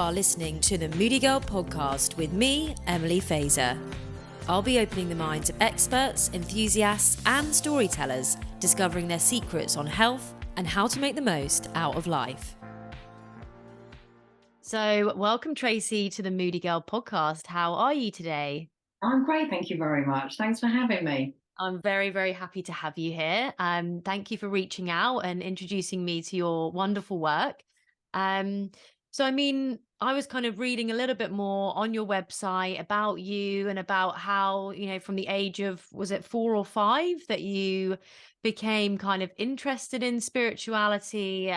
are listening to the Moody Girl podcast with me, Emily Fazer. I'll be opening the minds of experts, enthusiasts, and storytellers, discovering their secrets on health and how to make the most out of life. So, welcome, Tracy, to the Moody Girl podcast. How are you today? I'm great, thank you very much. Thanks for having me. I'm very, very happy to have you here. Thank you for reaching out and introducing me to your wonderful work. I was kind of reading a little bit more on your website about you and about how, from the age of, was it 4 or 5, that you became kind of interested in spirituality.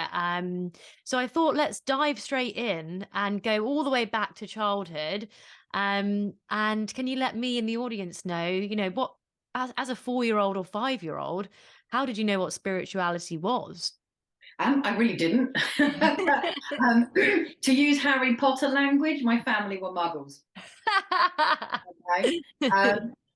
So I thought, let's dive straight in and go all the way back to childhood. And can you let me and the audience know, what, as a 4-year-old or 5-year-old, how did you know what spirituality was? I really didn't. To use Harry Potter language, my family were muggles. Okay.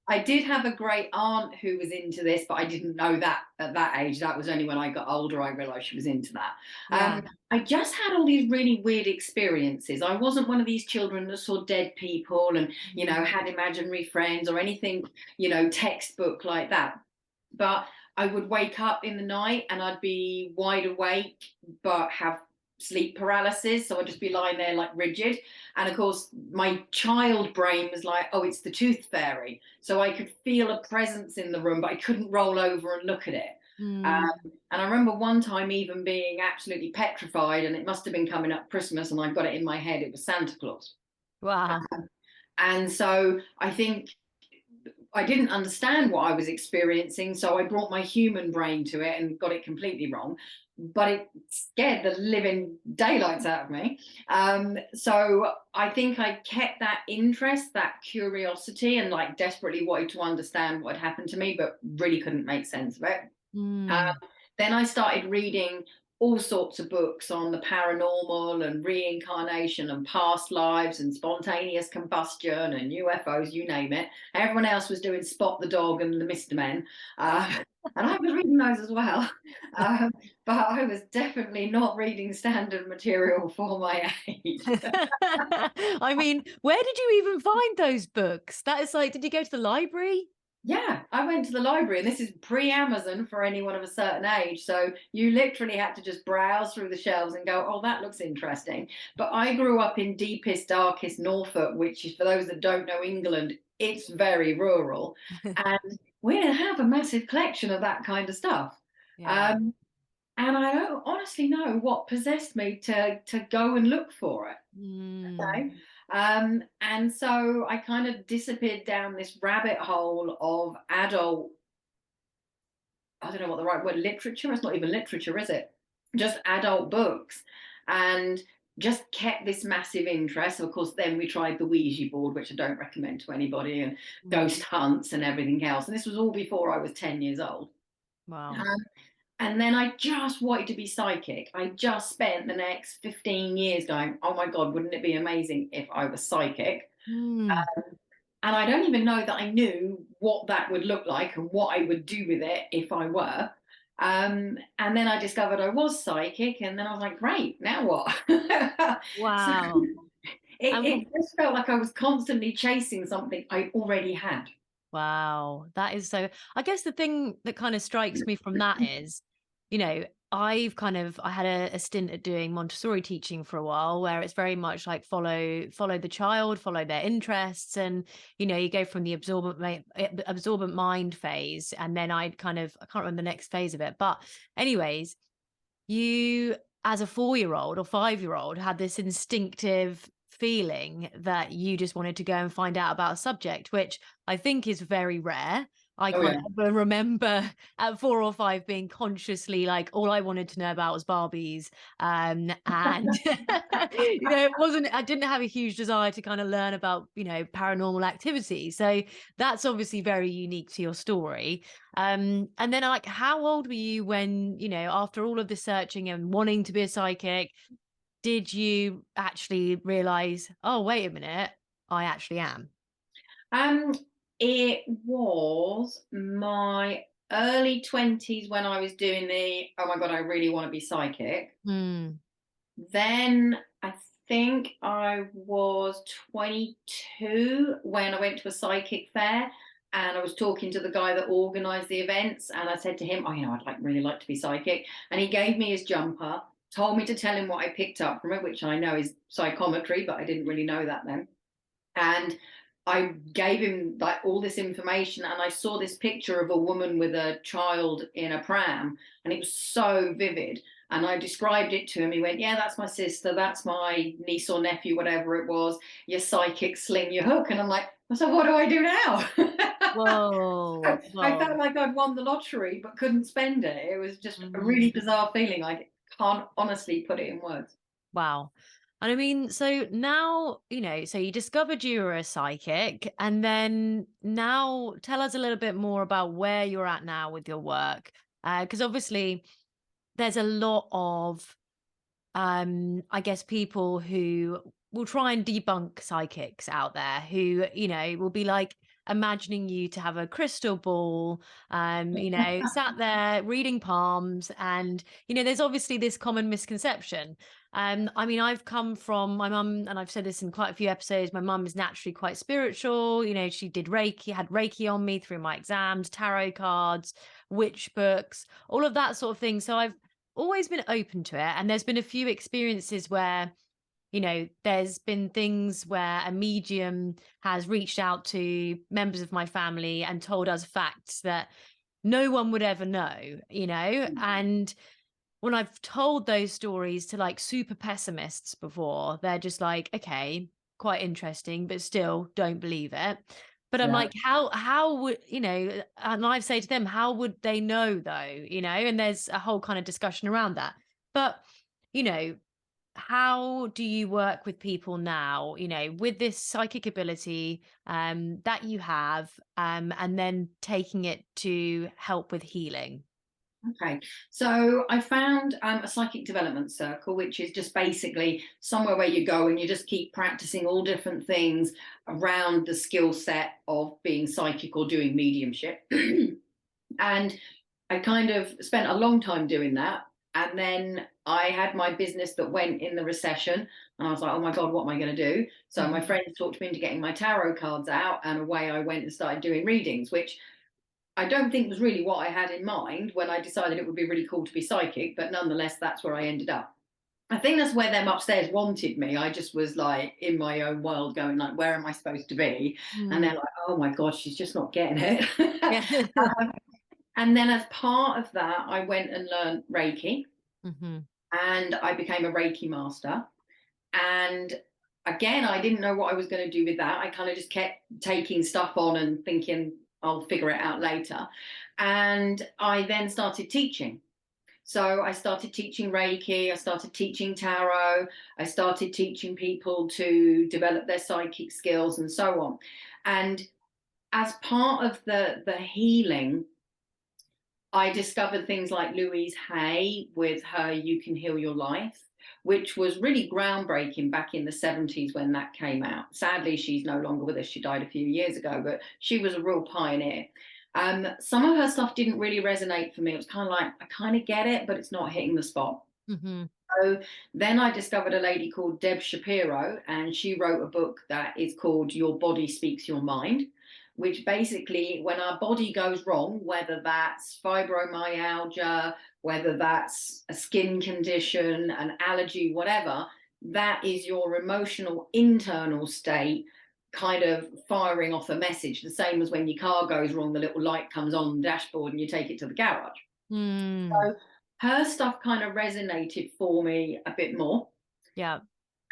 I did have a great aunt who was into this, but I didn't know that at that age. That was only when I got older I realised she was into that. Yeah. I just had all these really weird experiences. I wasn't one of these children that saw dead people and, had imaginary friends or anything, textbook like that. But I would wake up in the night and I'd be wide awake, but have sleep paralysis. So I'd just be lying there like rigid. And of course, my child brain was like, oh, it's the tooth fairy. So I could feel a presence in the room, but I couldn't roll over and look at it. And I remember one time even being absolutely petrified, and it must have been coming up Christmas, and I got it in my head, it was Santa Claus. Wow. And so I think I didn't understand what I was experiencing, so I brought my human brain to it and got it completely wrong. But it scared the living daylights out of me. So I think I kept that interest, that curiosity, and like desperately wanted to understand what had happened to me, but really couldn't make sense of it. Then I started reading all sorts of books on the paranormal and reincarnation and past lives and spontaneous combustion and UFOs, you name it. Everyone else was doing Spot the Dog and the Mr. Men. And I was reading those as well. But I was definitely not reading standard material for my age. I mean, where did you even find those books? That is like, did you go to the library? Yeah, I went to the library, and this is pre-Amazon for anyone of a certain age. So you literally had to just browse through the shelves and go, oh, that looks interesting. But I grew up in deepest, darkest Norfolk, which is, for those that don't know England, it's very rural. And we didn't have a massive collection of that kind of stuff. Yeah. And I don't honestly know what possessed me to go and look for it. Okay. And so I kind of disappeared down this rabbit hole of adult, I don't know what the right word, literature. It's not even literature, is it? Just adult books. And just kept this massive interest. Of course, then we tried the Ouija board, which I don't recommend to anybody, and ghost hunts and everything else. And this was all before I was 10 years old. Wow. And then I just wanted to be psychic. I just spent the next 15 years going, oh my God, wouldn't it be amazing if I was psychic? And I don't even know that I knew what that would look like and what I would do with it if I were. And then I discovered I was psychic, and then I was like, great, now what? Wow. So it just felt like I was constantly chasing something I already had. Wow. That is so, I guess the thing that kind of strikes me from that is, I had a stint at doing Montessori teaching for a while, where it's very much like follow the child, follow their interests. And, you go from the absorbent mind phase. And then I can't remember the next phase of it. But anyways, you, as a 4-year-old or 5-year-old, had this instinctive feeling that you just wanted to go and find out about a subject, which I think is very rare. I can't ever remember at 4 or 5 being consciously like, all I wanted to know about was Barbies. And I didn't have a huge desire to kind of learn about, paranormal activity. So that's obviously very unique to your story. And then like, how old were you when, after all of the searching and wanting to be a psychic, did you actually realize, oh, wait a minute, I actually am? It was my early 20s when I was doing the, oh my God, I really want to be psychic. Then I think I was 22 when I went to a psychic fair, and I was talking to the guy that organized the events, and I said to him, "Oh, I'd really like to be psychic." And he gave me his jumper, told me to tell him what I picked up from it, which I know is psychometry, but I didn't really know that then. And I gave him like all this information, and I saw this picture of a woman with a child in a pram, and it was so vivid. And I described it to him. He went, "Yeah, that's my sister. That's my niece or nephew, whatever it was. Your psychic, sling your hook." And I'm like, "So what do I do now?" Whoa, I felt whoa. like I'd won the lottery but couldn't spend it. It was just a really Mm. bizarre feeling. I can't honestly put it in words. Wow. And I mean, so now, so you discovered you were a psychic, and then now tell us a little bit more about where you're at now with your work. Because obviously there's a lot of, I guess, people who will try and debunk psychics out there who, will be like imagining you to have a crystal ball, sat there reading palms. And, there's obviously this common misconception. I mean, I've come from my mum, and I've said this in quite a few episodes. My mum is naturally quite spiritual. She did Reiki, had Reiki on me through my exams, tarot cards, witch books, all of that sort of thing. So I've always been open to it. And there's been a few experiences where, there's been things where a medium has reached out to members of my family and told us facts that no one would ever know. And when I've told those stories to like super pessimists before, they're just like, okay, quite interesting, but still don't believe it. But I'm Yeah. like, how would, and I say to them, how would they know though? And there's a whole kind of discussion around that. But, you know, how do you work with people now, with this psychic ability that you have, and then taking it to help with healing? Okay, so I found a psychic development circle, which is just basically somewhere where you go and you just keep practicing all different things around the skill set of being psychic or doing mediumship. And I kind of spent a long time doing that. And then I had my business that went in the recession, and I was like, "Oh my God, what am I going to do?" So my Mhm. friends talked me into getting my tarot cards out, and away I went and started doing readings, which I don't think was really what I had in mind when I decided it would be really cool to be psychic, but nonetheless, that's where I ended up. I think that's where them upstairs wanted me. I just was like in my own world going like, where am I supposed to be? And they're Mm. like, "Oh my God, she's just not getting it." Yeah. Um, and then as part of that, I went and learned Reiki, Mhm. and I became a Reiki master. And again, I didn't know what I was going to do with that. I kind of just kept taking stuff on and thinking I'll figure it out later. And I then started teaching. So I started teaching Reiki, I started teaching tarot, I started teaching people to develop their psychic skills and so on. And as part of the healing, I discovered things like Louise Hay with her You Can Heal Your Life, which was really groundbreaking back in the 70s when that came out. Sadly, she's no longer with us. She died a few years ago, but she was a real pioneer. Some of her stuff didn't really resonate for me. It was kind of like, I kind of get it, but it's not hitting the spot. Mhm. So then I discovered a lady called Deb Shapiro, and she wrote a book that is called Your Body Speaks Your Mind, which basically, when our body goes wrong, whether that's fibromyalgia, whether that's a skin condition, an allergy, whatever, that is your emotional internal state kind of firing off a message. The same as when your car goes wrong, the little light comes on the dashboard and you take it to the garage. Mm. So her stuff kind of resonated for me a bit more. Yeah.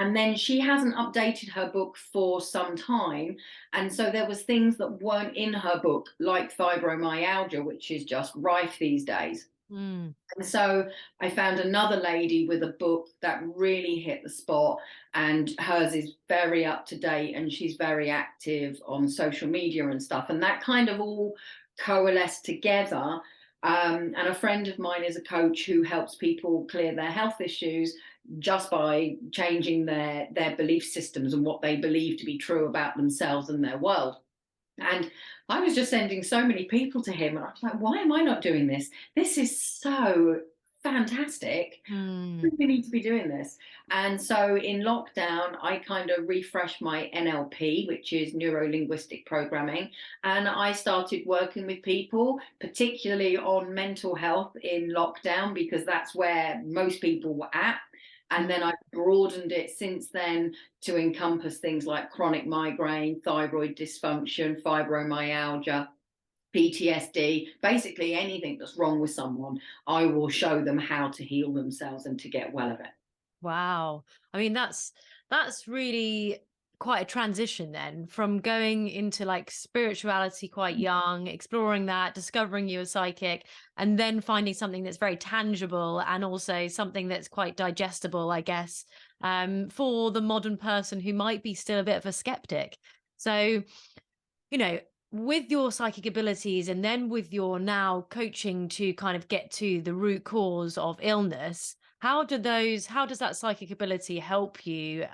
And then she hasn't updated her book for some time. And so there was things that weren't in her book, like fibromyalgia, which is just rife these days. Mm. And so I found another lady with a book that really hit the spot, and hers is very up to date, and she's very active on social media and stuff. And that kind of all coalesced together. And a friend of mine is a coach who helps people clear their health issues just by changing their belief systems and what they believe to be true about themselves and their world. And I was just sending so many people to him, and I was like, why am I not doing this? This is so fantastic. Mm. We need to be doing this. And so in lockdown, I kind of refreshed my NLP, which is neuro-linguistic programming. And I started working with people, particularly on mental health in lockdown, because that's where most people were at. And then I've broadened it since then to encompass things like chronic migraine, thyroid dysfunction, fibromyalgia, PTSD, basically anything that's wrong with someone, I will show them how to heal themselves and to get well of it. Wow. I mean, that's really quite a transition then, from going into like spirituality quite young, exploring that, discovering you were psychic, and then finding something that's very tangible and also something that's quite digestible, I guess, for the modern person who might be still a bit of a skeptic. So, you know, with your psychic abilities and then with your now coaching to kind of get to the root cause of illness, how does that psychic ability help you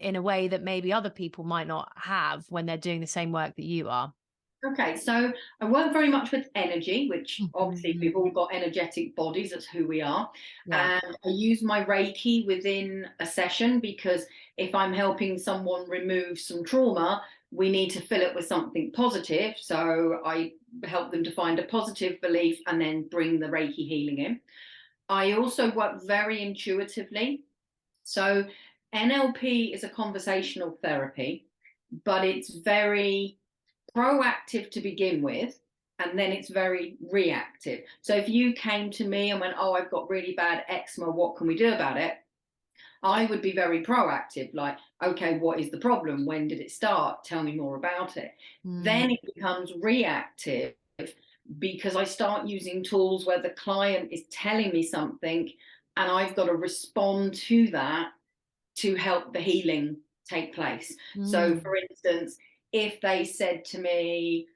in a way that maybe other people might not have when they're doing the same work that you are? Okay, so I work very much with energy, which obviously Mhm. we've all got energetic bodies, that's who we are. Yeah. And I use my Reiki within a session because if I'm helping someone remove some trauma, we need to fill it with something positive. So I help them to find a positive belief and then bring the Reiki healing in. I also work very intuitively. So NLP is a conversational therapy, but it's very proactive to begin with, and then it's very reactive. So if you came to me and went, oh, I've got really bad eczema, what can we do about it? I would be very proactive, like, okay, what is the problem? When did it start? Tell me more about it. Mm. Then it becomes reactive because I start using tools where the client is telling me something and I've got to respond to that to help the healing take place. So, Mm. for instance, if they said to me,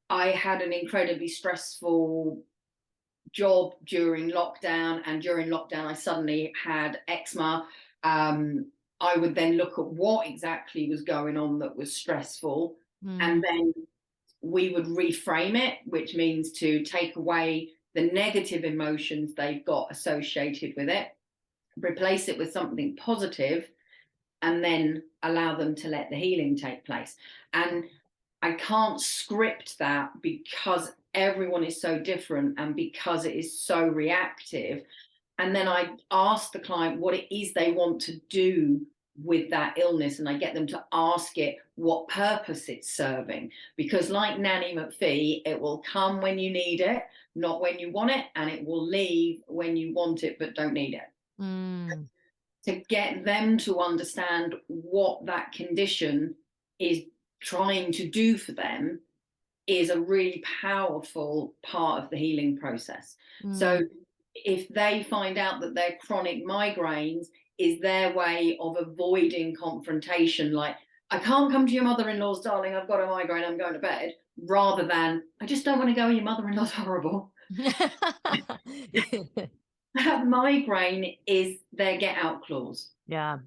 I had an incredibly stressful job during lockdown, and during lockdown, I suddenly had eczema. I would then look at what exactly was going on that was stressful, and Mm. then we would reframe it, which means to take away the negative emotions they've got associated with it, replace it with something positive, and then allow them to let the healing take place. And I can't script that because everyone is so different and because it is so reactive. And then I ask the client what it is they want to do with that illness, and I get them to ask it what purpose it's serving. Because, like Nanny McPhee, it will come when you need it, not when you want it, and it will leave when you want it but don't need it. Mm. To get them to understand what that condition is trying to do for them is a really powerful part of the healing process. So Mm. if they find out that their chronic migraines is their way of avoiding confrontation, like, I can't come to your mother-in-law's, darling, I've got a migraine, I'm going to bed, rather than, I just don't want to go, your mother-in-law's horrible. That migraine is their get out clause. Yeah.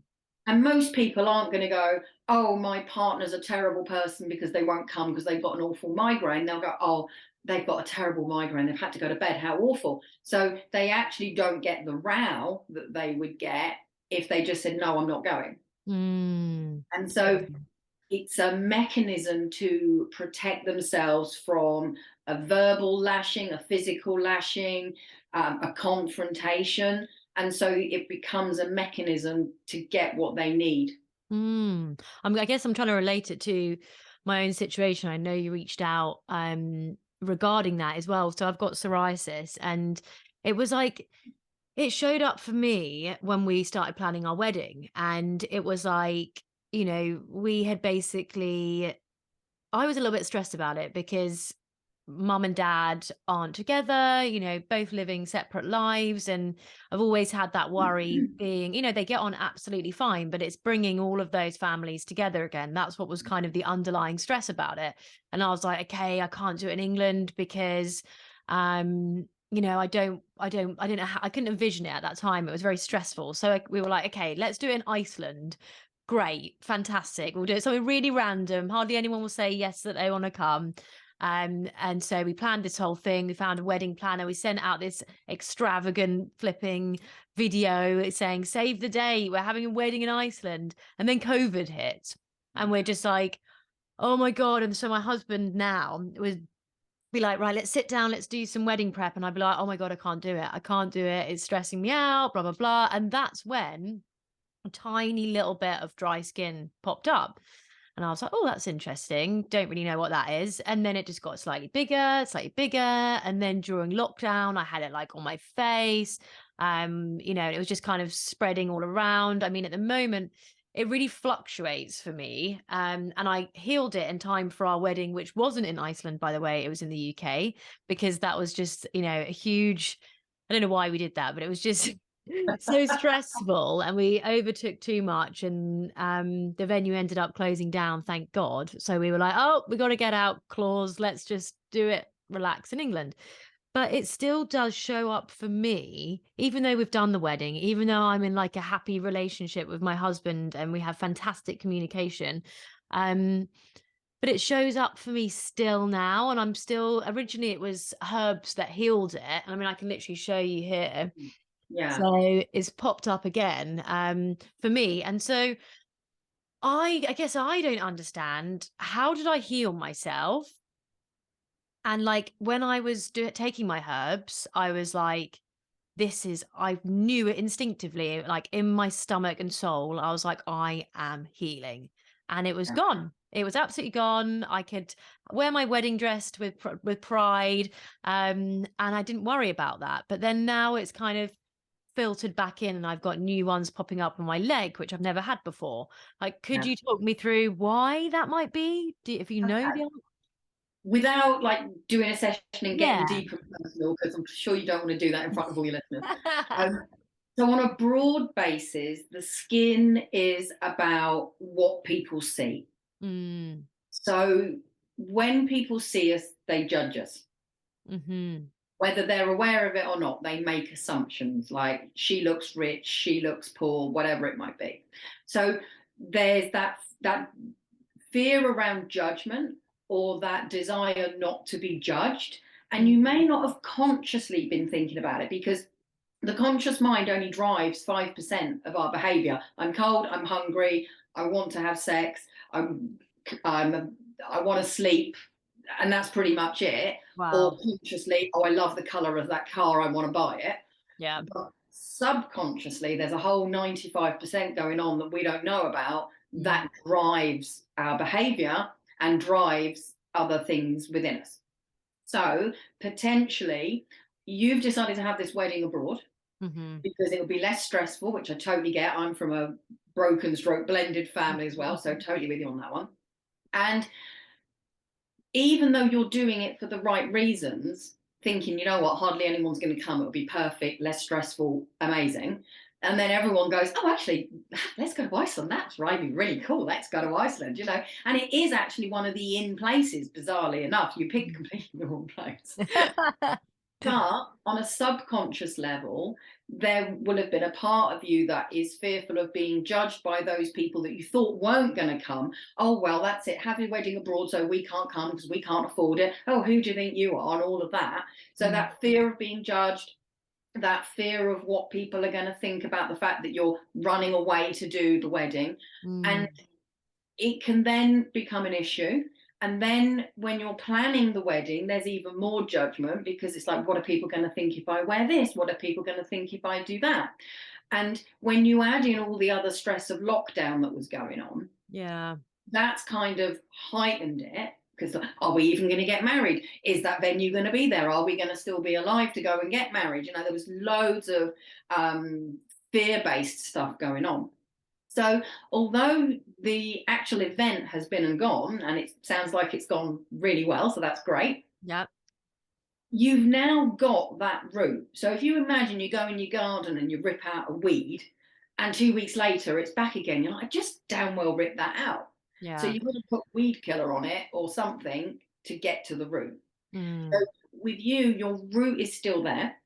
And most people aren't going to go, oh, my partner's a terrible person because they won't come because they've got an awful migraine. They'll go, oh, they've got a terrible migraine. They've had to go to bed. How awful. So they actually don't get the row that they would get if they just said, no, I'm not going. Mm. And so it's a mechanism to protect themselves from a verbal lashing, a physical lashing, a confrontation. And so it becomes a mechanism to get what they need. Mm. I guess I'm trying to relate it to my own situation. I know you reached out regarding that as well. So I've got psoriasis, and it was like it showed up for me when we started planning our wedding. And it was like, we had basically I was a little bit stressed about it because mum and dad aren't together, both living separate lives. And I've always had that worry being, they get on absolutely fine, but it's bringing all of those families together again. That's what was kind of the underlying stress about it. And I was like, okay, I can't do it in England because, I didn't know how, I couldn't envision it at that time. It was very stressful. So we were like, okay, let's do it in Iceland. Great, fantastic. We'll do it something really random. Hardly anyone will say yes that they want to come. And so we planned this whole thing. We found a wedding planner. We sent out this extravagant flipping video saying, save the day, we're having a wedding in Iceland. And then COVID hit. And we're just like, oh my God. And so my husband now would be like, right, let's sit down, let's do some wedding prep. And I'd be like, oh my God, I can't do it. I can't do it. It's stressing me out, blah, blah, blah. And that's when a tiny little bit of dry skin popped up. And I was like, oh, that's interesting. Don't really know what that is. And then it just got slightly bigger, slightly bigger. And then during lockdown, I had it like on my face. It was just kind of spreading all around. I mean, at the moment, it really fluctuates for me. And I healed it in time for our wedding, which wasn't in Iceland, by the way. It was in the UK, because that was just, a huge, I don't know why we did that, but it was just so stressful, and we overtook too much, and the venue ended up closing down, thank God. So we were like, oh, we got to get out clause, let's just do it, relax in England. But it still does show up for me, even though we've done the wedding, even though I'm in like a happy relationship with my husband and we have fantastic communication. But it shows up for me still now, and I'm still, originally it was herbs that healed it. I mean, I can literally show you here. Yeah. So it's popped up again for me. And so I guess I don't understand, how did I heal myself? And like when I was taking my herbs, I was like, I knew it instinctively, like in my stomach and soul. I was like, I am healing. And it was Yeah. gone. It was absolutely gone. I could wear my wedding dress with pride. And I didn't worry about that. But then now it's kind of filtered back in, and I've got new ones popping up on my leg, which I've never had before. Like, could Yeah. you talk me through why that might be? If you know Okay. the Without like doing a session and getting Yeah. deep and personal, because I'm sure you don't want to do that in front of all your listeners. So on a broad basis, the skin is about what people see. Mm. So when people see us, they judge us. Mm-hmm. Whether they're aware of it or not, they make assumptions like she looks rich, she looks poor, whatever it might be. So there's that fear around judgment, or that desire not to be judged. And you may not have consciously been thinking about it, because the conscious mind only drives 5% of our behavior. I'm cold, I'm hungry, I want to have sex, I want to sleep, and that's pretty much it. Or Wow. consciously, oh, I love the color of that car, I want to buy it. Yeah. But subconsciously, there's a whole 95% going on that we don't know about, that drives our behavior and drives other things within us. So potentially, you've decided to have this wedding abroad Mm-hmm. because it will be less stressful, which I totally get. I'm from a broken stroke blended family as well, so totally with you on that one. And even though you're doing it for the right reasons, thinking, you know what, hardly anyone's going to come, it'll be perfect, less stressful, amazing. And then everyone goes, oh, actually, let's go to Iceland. That's really, really cool. Let's go to Iceland, And it is actually one of the in places, bizarrely enough. You picked completely the wrong place. But on a subconscious level, there will have been a part of you that is fearful of being judged by those people that you thought weren't going to come. Oh, well, that's it. Have your wedding abroad, so we can't come because we can't afford it. Oh, who do you think you are? And all of that. So that fear of being judged, that fear of what people are going to think about the fact that you're running away to do the wedding. And it can then become an issue. And then when you're planning the wedding, there's even more judgment, because it's like, what are people going to think if I wear this? What are people going to think if I do that? And when you add in all the other stress of lockdown that was going on, that's kind of heightened it. Because are we even going to get married? Is that venue going to be there? Are we going to still be alive to go and get married? There was loads of fear-based stuff going on. So although the actual event has been and gone, and it sounds like it's gone really well, so that's great. Yep. You've now got that root. So if you imagine you go in your garden and you rip out a weed, and 2 weeks later it's back again, you're like, I just damn well ripped that out. Yeah. So you've got to put weed killer on it or something to get to the root. So with you, your root is still there.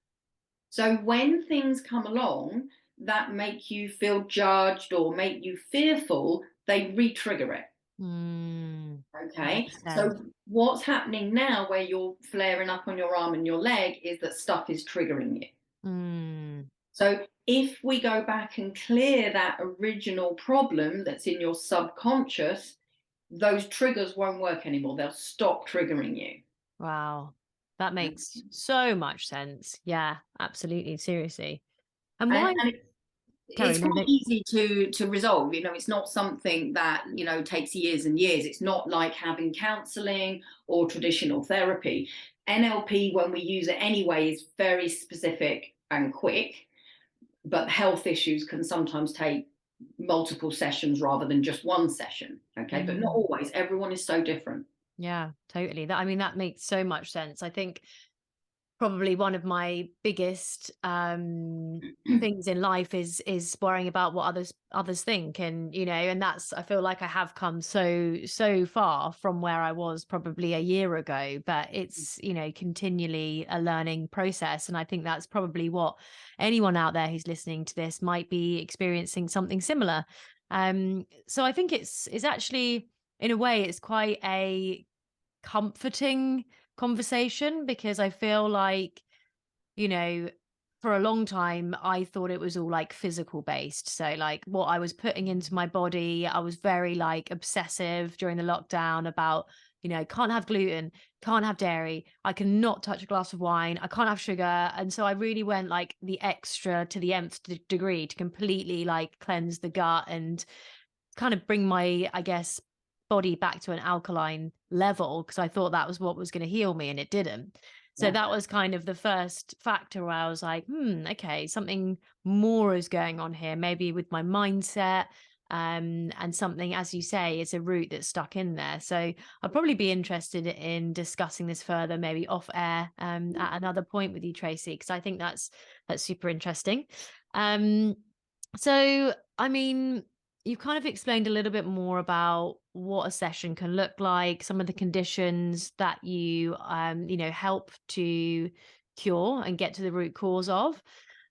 So when things come along that make you feel judged or make you fearful, they re-trigger it. Okay, Makes so sense. what's happening now where you're flaring up on your arm and your leg is that stuff is triggering you. Mm, So if we go back and clear that original problem that's in your subconscious, those triggers won't work anymore. They'll stop triggering you. wow. That makes so much sense. Yeah, absolutely. Seriously. And And, why? and Carry it's no, quite no. easy to resolve. It's not something that takes years and years. It's not like having counseling or traditional therapy. NLP, when we use it anyway, is very specific and quick, but health issues can sometimes take multiple sessions rather than just one session. Okay, but not Mm, always. Everyone is so different. yeah, totally. That, I mean, that makes so much sense. I think probably one of my biggest things in life is worrying about what others think, and and that's, I feel like I have come so far from where I was probably a year ago, but it's continually a learning process, and I think that's probably what anyone out there who's listening to this might be experiencing, something similar. So I think it's actually, in a way, it's quite a comforting conversation, because I feel like, you know, for a long time, I thought it was all like physical based. So, like, what I was putting into my body, I was very like obsessive during the lockdown about, can't have gluten, can't have dairy, I cannot touch a glass of wine, I can't have sugar. And so I really went like the extra to the nth degree to completely like cleanse the gut and kind of bring my, I guess, body back to an alkaline level, because I thought that was what was going to heal me, and it didn't. So Yeah. that was kind of the first factor where I was like, okay, something more is going on here, maybe with my mindset. And something, as you say, is a root that's stuck in there. So I'd probably be interested in discussing this further, maybe off air, at another point with you, Tracy, because I think that's super interesting. Um, so, I mean, you've kind of explained a little bit more about what a session can look like, some of the conditions that you, help to cure and get to the root cause of.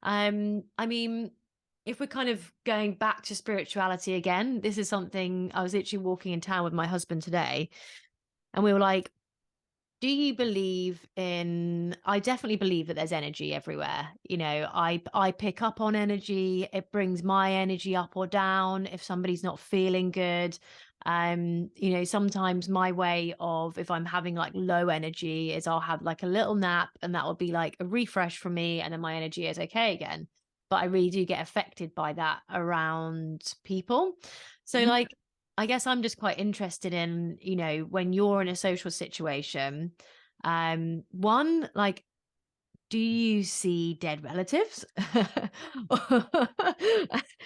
I mean, if we're kind of going back to spirituality again, this is something I was literally walking in town with my husband today, and we were like, do you believe in, I definitely believe that there's energy everywhere. I pick up on energy. It brings my energy up or down if somebody's not feeling good. Sometimes my way of, if I'm having like low energy, is I'll have like a little nap, and that will be like a refresh for me, and then my energy is okay again. But I really do get affected by that around people. So, Mhm. like, I guess I'm just quite interested in, when you're in a social situation, one, like, do you see dead relatives?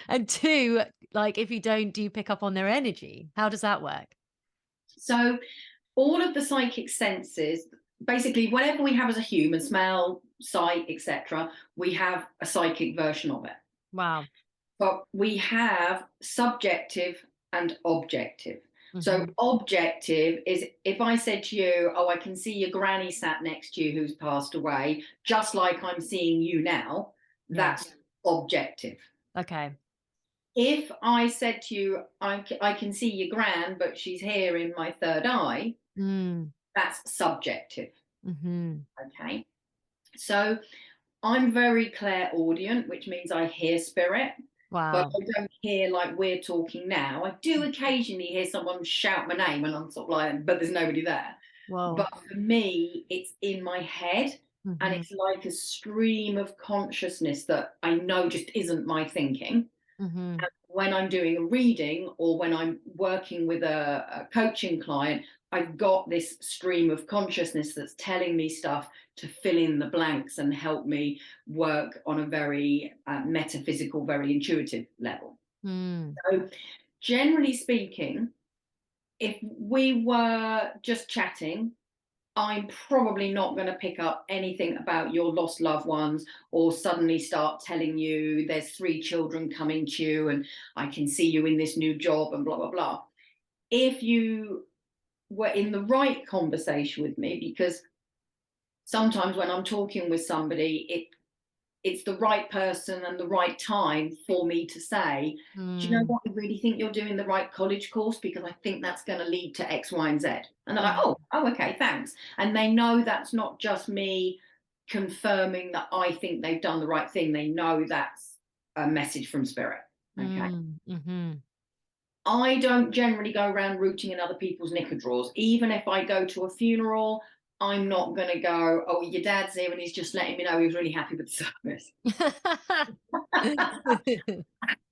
And two, like, if you don't, do you pick up on their energy? How does that work? So all of the psychic senses, basically whatever we have as a human, smell, sight, etc., we have a psychic version of it. Wow. But we have subjective and objective. So Hmm. objective is if I said to you, oh, I can see your granny sat next to you who's passed away, just like I'm seeing you now, Yeah. that's objective. Okay. If I said to you, I can see your gran, but she's here in my third eye, Mm. that's subjective. Hmm. Okay. So I'm very clairaudient, which means I hear spirit, but Wow. I don't hear like we're talking now. I do occasionally hear someone shout my name, and I'm sort of like, but there's nobody there. Whoa. But for me, it's in my head, and Hmm. it's like a stream of consciousness that I know just isn't my thinking. Hmm. When I'm doing a reading or when I'm working with a coaching client, I've got this stream of consciousness that's telling me stuff to fill in the blanks and help me work on a very metaphysical, very intuitive level. Mm. So, generally speaking, if we were just chatting, I'm probably not going to pick up anything about your lost loved ones or suddenly start telling you there's 3 children coming to you and I can see you in this new job and blah, blah, blah. If you were in the right conversation with me, because sometimes when I'm talking with somebody, it's the right person and the right time for me to say, do you know Mm, what, I really think you're doing the right college course, because I think that's going to lead to X, Y, and Z. And they're like, mm, oh, okay, thanks. And they know that's not just me confirming that I think they've done the right thing. They know that's a message from spirit. Okay. mhm. I don't generally go around rooting in other people's knicker drawers. Even if I go to a funeral, I'm not going to go, oh, your dad's here and he's just letting me know he was really happy with the service,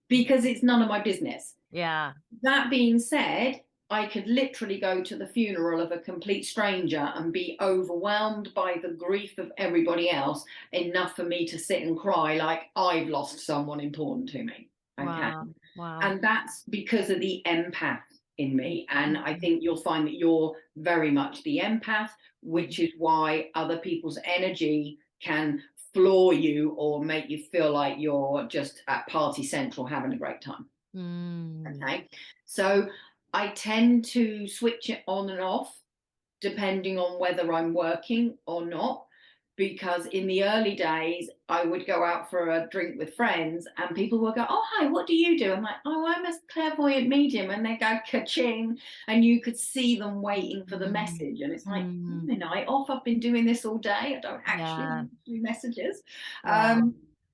because it's none of my business. Yeah. That being said, I could literally go to the funeral of a complete stranger and be overwhelmed by the grief of everybody else, enough for me to sit and cry like I've lost someone important to me. Okay. Wow. Wow. And that's because of the empath in me. And I Mhm, think you'll find that you're very much the empath, mhm, which is why other people's energy can floor you or make you feel like you're just at party central having a great time. mm, Okay. So I tend to switch it on and off depending on whether I'm working or not. Because in the early days, I would go out for a drink with friends and people would go, oh, hi, what do you do? I'm like, oh, I'm a clairvoyant medium. And they go, ka-ching. And you could see them waiting for the mm, message. And it's like, mm. my night off, I've been doing this all day. I don't actually Yeah. do messages. Wow.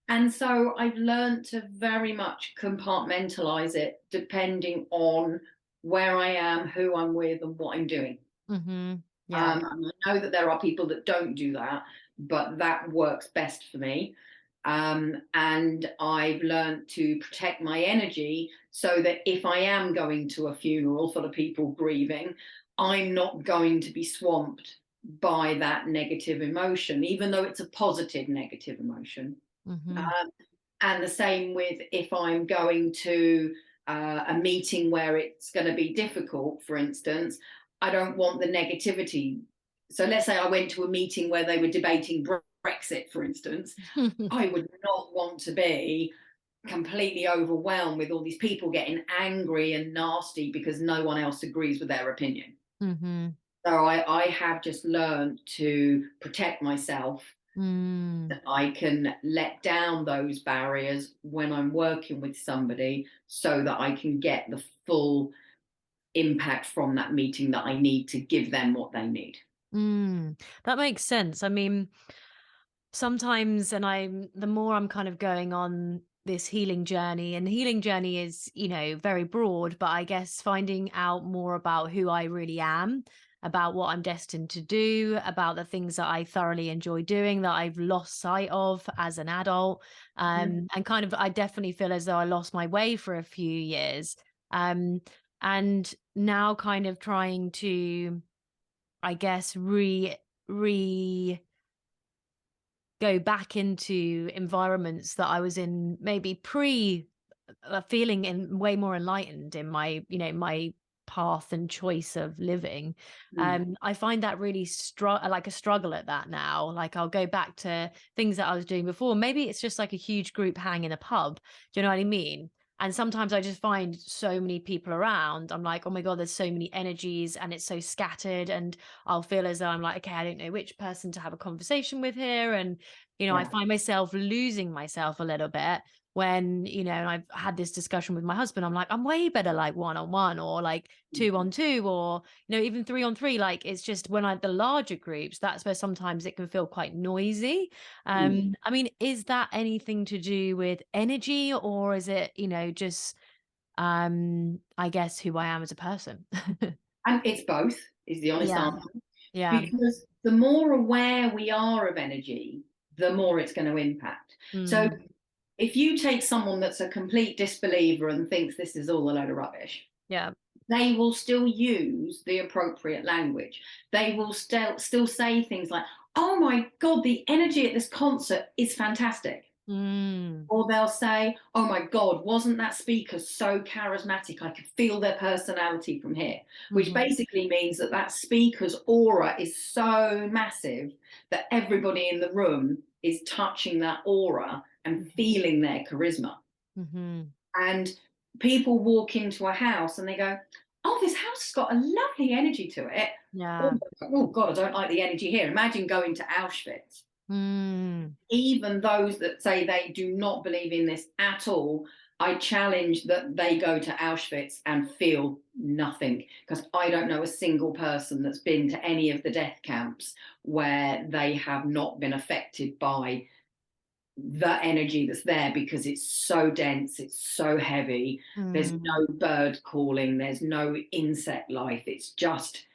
And so I've learned to very much compartmentalize it depending on where I am, who I'm with, and what I'm doing. Mhm. Yeah. And I know that there are people that don't do that, but that works best for me. And I've learned to protect my energy so that if I am going to a funeral for the people grieving, I'm not going to be swamped by that negative emotion, even though it's a positive negative emotion. Mhm, Um, and the same with if I'm going to a meeting where it's going to be difficult, for instance, I don't want the negativity. So let's say I went to a meeting where they were debating Brexit, for instance. I would not want to be completely overwhelmed with all these people getting angry and nasty because no one else agrees with their opinion. mhm, So I have just learned to protect myself, mm, that I can let down those barriers when I'm working with somebody so that I can get the full impact from that meeting that I need to give them what they need. mm. That makes sense. I mean, sometimes, and the more I'm kind of going on this healing journey, and the healing journey is, very broad, but I guess finding out more about who I really am, about what I'm destined to do, about the things that I thoroughly enjoy doing that I've lost sight of as an adult. Mhm. And kind of, I definitely feel as though I lost my way for a few years. Um, and now kind of trying to, I guess, re go back into environments that I was in maybe pre feeling in way more enlightened in my, my path and choice of living. Mm. I find that really like a struggle at that now. Like I'll go back to things that I was doing before. Maybe it's just like a huge group hang in a pub. Do you know what I mean? And sometimes I just find so many people around. I'm like, oh my God, there's so many energies and it's so scattered. And I'll feel as though I'm like, okay, I don't know which person to have a conversation with here. And I Yeah. find myself losing myself a little bit when, and I've had this discussion with my husband. I'm like, I'm way better like one on one or like two Mhm. on two or, even three on three. Like it's just when the larger groups, that's where sometimes it can feel quite noisy. Mm. I mean, is that anything to do with energy or is it, just, I guess who I am as a person? And it's both, is the honest Yeah. answer. Yeah. Because the more aware we are of energy, the more it's going to impact. So Mm, if you take someone that's a complete disbeliever and thinks this is all a load of rubbish, yeah. they will still use the appropriate language. They will still say things like, oh my God, the energy at this concert is fantastic. Mm, Or they'll say, oh my God, wasn't that speaker so charismatic? I could feel their personality from here, which mhm, basically means that that speaker's aura is so massive that everybody in the room is touching that aura and mhm, feeling their charisma. mhm. And people walk into a house and they go, oh, this house has got a lovely energy to it. Yeah. Oh, oh God, I don't like the energy here. Imagine going to Auschwitz. Mm. Even those that say they do not believe in this at all, I challenge that they go to Auschwitz and feel nothing, because I don't know a single person that's been to any of the death camps where they have not been affected by the energy that's there, because it's so dense, it's so heavy. There's Mm. no bird calling, there's no insect life. It's just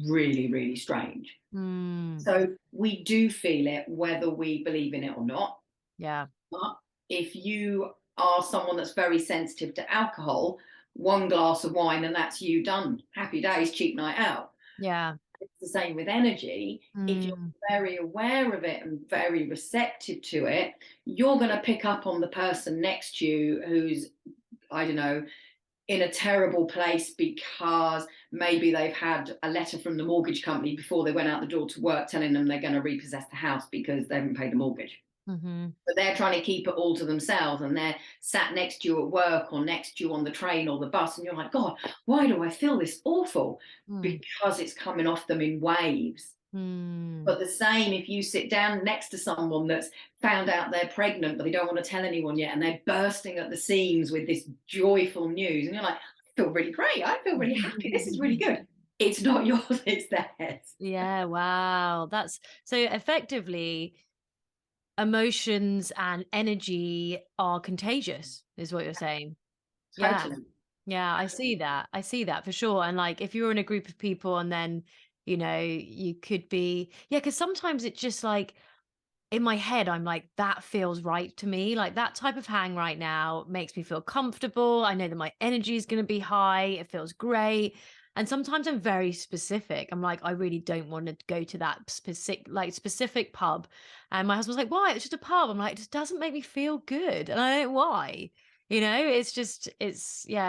really, really strange. Mm. So we do feel it whether we believe in it or not. Yeah. But if you are someone that's very sensitive to alcohol, one glass of wine and that's you done. Happy days, cheap night out. Yeah. It's the same with energy. If you're Mm. very aware of it and very receptive to it, you're going to pick up on the person next to you who's, I don't know, in a terrible place because maybe they've had a letter from the mortgage company before they went out the door to work telling them they're going to repossess the house because they haven't paid the mortgage. Mhm. But they're trying to keep it all to themselves, and they're sat next to you at work or next to you on the train or the bus, and you're like, God, why do I feel this awful? Mm. Because it's coming off them in waves. Mm. But the same if you sit down next to someone that's found out they're pregnant, but they don't want to tell anyone yet, and they're bursting at the seams with this joyful news, and you're like, I feel really great. I feel really happy. This is really good. It's not yours, it's theirs. Yeah, wow. That's so effectively emotions and energy are contagious, is what you're saying. Yeah. Totally. Yeah, I see that. I see that for sure. And like if you're in a group of people and then, you could be, yeah, because sometimes it's just like in my head, I'm like, that feels right to me. Like that type of hang right now makes me feel comfortable. I know that my energy is going to be high. It feels great. And sometimes I'm very specific. I'm like, I really don't want to go to that specific pub. And my husband's like, why? It's just a pub. I'm like, it just doesn't make me feel good. And I don't know why. Yeah,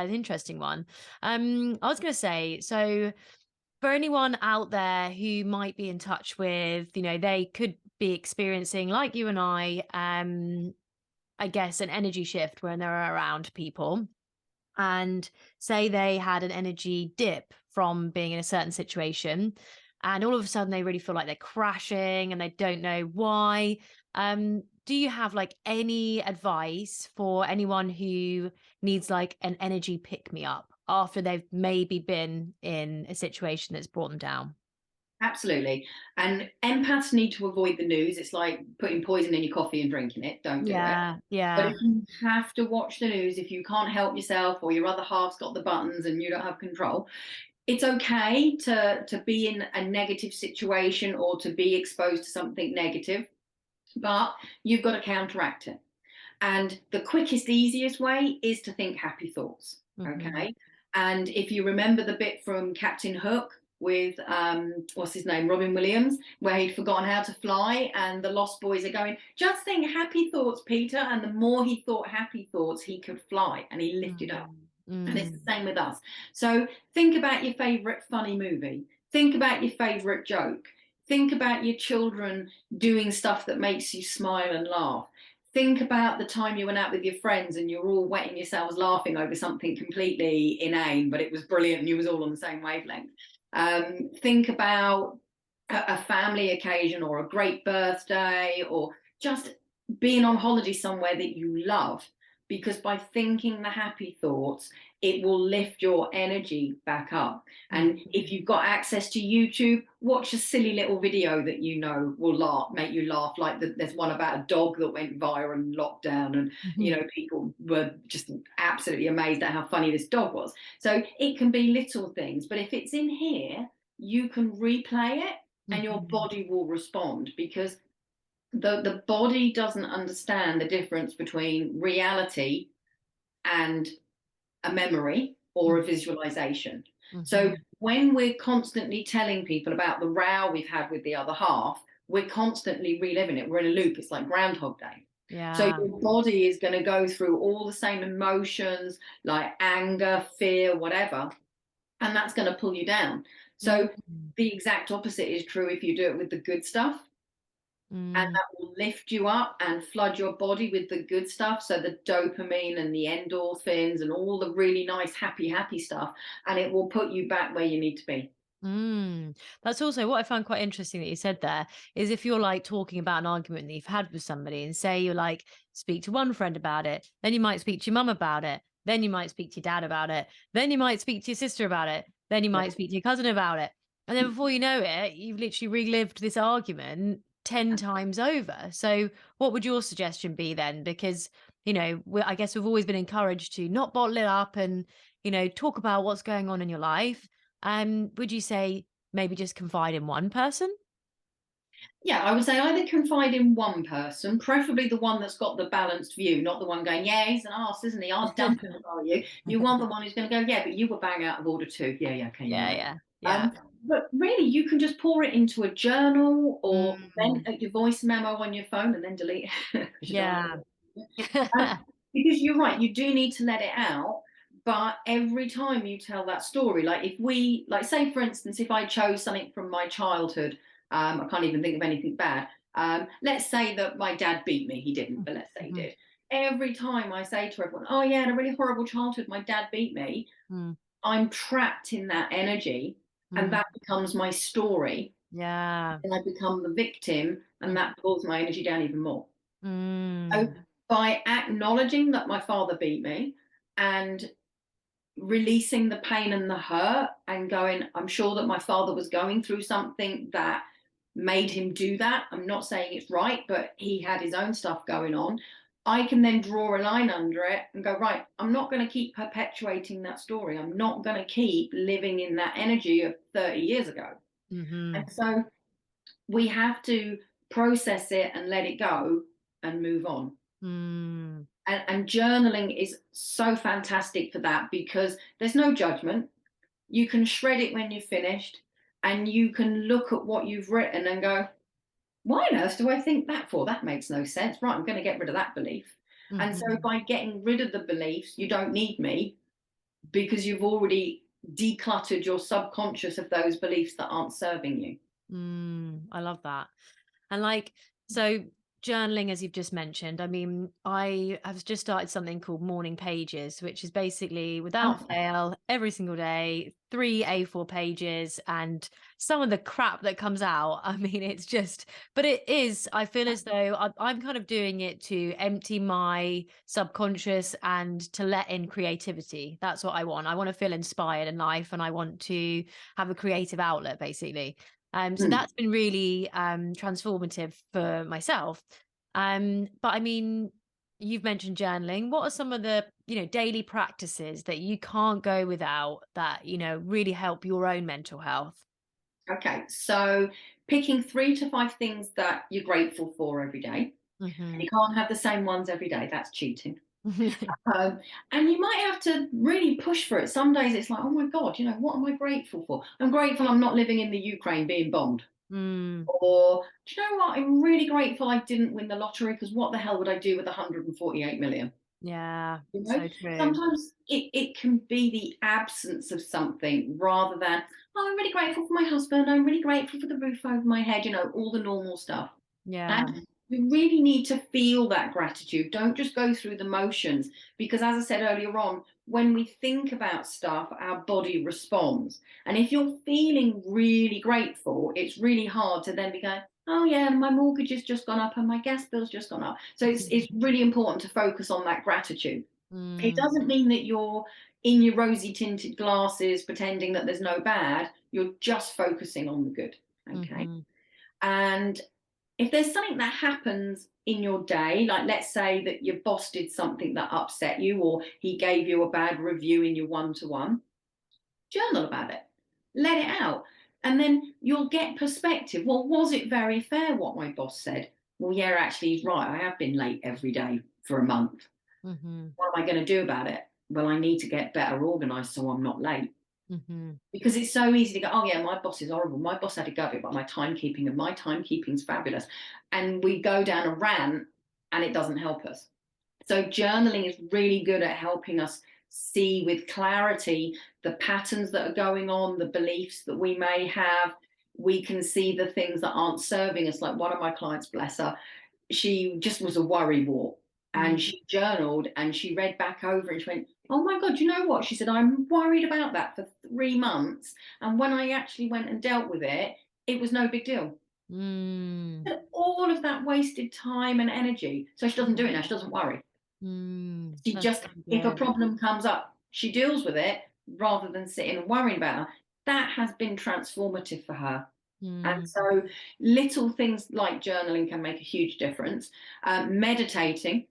an interesting one. I was gonna say, so for anyone out there who might be in touch with, they could be experiencing, like you and I guess, an energy shift when they're around people, and say they had an energy dip from being in a certain situation, and all of a sudden they really feel like they're crashing and they don't know why. Do you have like any advice for anyone who needs like an energy pick me up after they've maybe been in a situation that's brought them down? Absolutely. And empaths need to avoid the news. It's like putting poison in your coffee and drinking it. Don't do it. Yeah, But yeah. if you have to watch the news, if you can't help yourself or your other half's got the buttons and you don't have control, it's okay to be in a negative situation or to be exposed to something negative, but you've got to counteract it. And the quickest, easiest way is to think happy thoughts. Mhm. Okay. And if you remember the bit from Captain Hook with what's his name, Robin Williams, where he'd forgotten how to fly, and the Lost Boys are going, just think happy thoughts, Peter. And the more he thought happy thoughts, he could fly and he lifted up. Mm, And it's the mm, same with us. So think about your favorite funny movie. Think about your favorite joke. Think about your children doing stuff that makes you smile and laugh. Think about the time you went out with your friends and you're all wetting yourselves laughing over something completely inane, but it was brilliant and you was all on the same wavelength. Think about a family occasion or a great birthday or just being on holiday somewhere that you love, because by thinking the happy thoughts, it will lift your energy back up. And if mhm, you've got access to YouTube, watch a silly little video that you know will make you laugh. Like there's one about a dog that went viral in lockdown, and mhm, people were just absolutely amazed at how funny this dog was. So it can be little things, but if it's in here, you can replay it and your mhm, body will respond, because the body doesn't understand the difference between reality and a memory or a mhm, visualization. So mhm. when we're constantly telling people about the row we've had with the other half, we're constantly reliving it. We're in a loop. It's like Groundhog Day. So Yeah. your body is going to go through all the same emotions like anger, fear, whatever, and that's going to pull you down. So Mm, the exact opposite is true if you do it with the good stuff, and mm, that will lift you up and flood your body with the good stuff, so the dopamine and the endorphins and all the really nice happy stuff, and it will put you back where you need to be. That's also what I found quite interesting that you said there is if you're like talking about an argument that you've had with somebody and say you like speak to one friend about it, then you might speak to your mum about it, then you might speak to your dad about it, then you might speak to your sister about it, then you Yeah. might speak to your cousin about it. And then before you know it, you've literally relived this argument 10 times over. So what would your suggestion be then? Because, I guess we've always been encouraged to not bottle it up and, talk about what's going on in your life. Would you say maybe just confide in one person? Yeah, I would say either confide in one person, preferably the one that's got the balanced view, not the one going, yeah, he's an arse, isn't he? I'll dump him, are you? You want the one who's going to go, yeah, but you were bang out of order too. Yeah, yeah, okay, you're Yeah, right. yeah, yeah. Um, but really, you can just pour it into a journal or Mm, vent at your voice memo on your phone and then delete it because you don't want yeah. to. Because you're right, you do need to let it out. But every time you tell that story, like if we, like, say, for instance, if I chose something from my childhood, I can't even think of anything bad. Let's say that my dad beat me. He didn't, but let's say he Mhm, did. Every time I say to everyone, oh, yeah, I had a really horrible childhood. My dad beat me. mm, I'm trapped in that energy. And mm. that becomes my story. Yeah. And I become the victim. And Mm, that pulls my energy down even more. So mm, by acknowledging that my father beat me and releasing the pain and the hurt and going, I'm sure that my father was going through something that made him do that. I'm not saying it's right, but he had his own stuff going on. I can then draw a line under it and go, right, I'm not going to keep perpetuating that story. I'm not going to keep living in that energy of 30 years ago. And mhm, so we have to process it and let it go and move on. mm, And journaling is so fantastic for that because there's no judgment. You can shred it when you're finished and you can look at what you've written and go, why on earth do I think that for? That makes no sense. Right, I'm going to get rid of that belief. And so mhm, by getting rid of the beliefs, you don't need me because you've already decluttered your subconscious of those beliefs that aren't serving you. I love that. And like, so journaling, as you've just mentioned, I mean, I have just started something called morning pages, which is basically without Oh, fail, every single day, 3 A4 pages, and some of the crap that comes out. I mean, it's just, but it is, I feel as though I'm kind of doing it to empty my subconscious and to let in creativity. That's what I want. I want to feel inspired in life and I want to have a creative outlet, basically. So hmm. that's been really transformative for myself. But I mean, you've mentioned journaling. What are some of the, daily practices that you can't go without that, really help your own mental health? Okay. So picking 3 to 5 things that you're grateful for every day. Hmm. You can't have the same ones every day. That's cheating. Um, and you might have to really push for it. Some days it's like, oh my God, what am I grateful for? I'm grateful I'm not living in the Ukraine being bombed. Mm, Or, do you know what? I'm really grateful I didn't win the lottery because what the hell would I do with 148 million? yeah, You know, so true. sometimes it can be the absence of something rather than, oh, I'm really grateful for my husband. I'm really grateful for the roof over my head, all the normal stuff. Yeah. And we really need to feel that gratitude. Don't just go through the motions. Because as I said earlier on, when we think about stuff, our body responds. And if you're feeling really grateful, it's really hard to then be going, oh yeah, my mortgage has just gone up and my gas bill's just gone up. So it's really important to focus on that gratitude. It Mm, doesn't mean that you're in your rosy tinted glasses pretending that there's no bad. You're just focusing on the good. Okay. hmm. And if there's something that happens in your day, like let's say that your boss did something that upset you, or he gave you a bad review in your one to one, journal about it, let it out. And then you'll get perspective. Well, was it very fair what my boss said? Well, yeah, actually, he's right. I have been late every day for a month. Hmm. What am I going to do about it? Well, I need to get better organized so I'm not late. Hmm. Because it's so easy to go, oh yeah, my boss is horrible. My boss had a go of it, but my timekeeping and my timekeeping's fabulous. And we go down a rant and it doesn't help us. So journaling is really good at helping us see with clarity the patterns that are going on, the beliefs that we may have. We can see the things that aren't serving us. Like one of my clients, bless her, she just was a worry wart. And Mm. she journaled and she read back over and she went, oh my God, you know what? She said, I'm worried about that for 3 months. And when I actually went and dealt with it, it was no big deal. Mm. All of that wasted time and energy. So she doesn't do it now. She doesn't worry. She That's just, really if a good. problem comes up, she deals with it rather than sitting and worrying about it. That has been transformative for her. And Mm. so little things like journaling can make a huge difference. Meditating,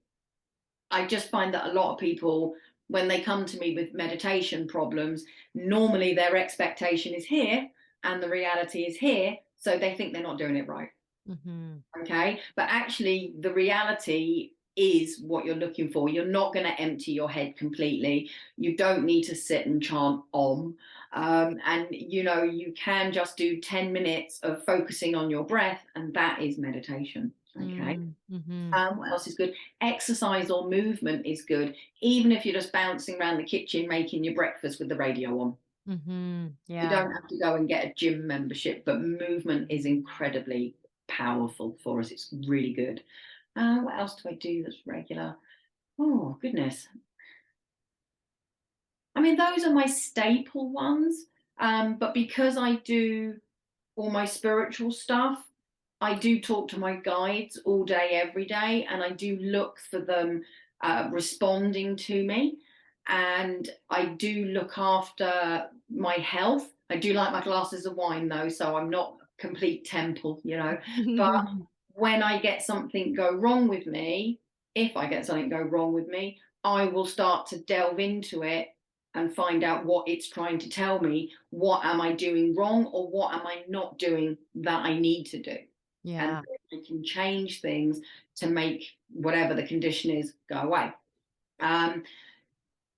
I just find that a lot of people, when they come to me with meditation problems, normally their expectation is here and the reality is here. So they think they're not doing it right. Mm-hmm. Okay. But actually, the reality is what you're looking for. You're not going to empty your head completely. You don't need to sit and chant Om. And, you know, you can just do 10 minutes of focusing on your breath, and that is meditation. Okay. Mm-hmm. What else is good? Exercise or movement is good, even if you're just bouncing around the kitchen making your breakfast with the radio on. Mm-hmm. You Yeah. don't have to go and get a gym membership, but movement is incredibly powerful for us. It's really good. What else do I do that's regular? Oh, goodness. I mean, those are my staple ones. But because I do all my spiritual stuff, I do talk to my guides all day, every day, and I do look for them responding to me. And I do look after my health. I do like my glasses of wine, though, so I'm not a complete temple, you know. But when I get something go wrong with me, if I get something go wrong with me, I will start to delve into it and find out what it's trying to tell me. What am I doing wrong, or what am I not doing that I need to do? And Yeah. I can change things to make whatever the condition is go away. Um,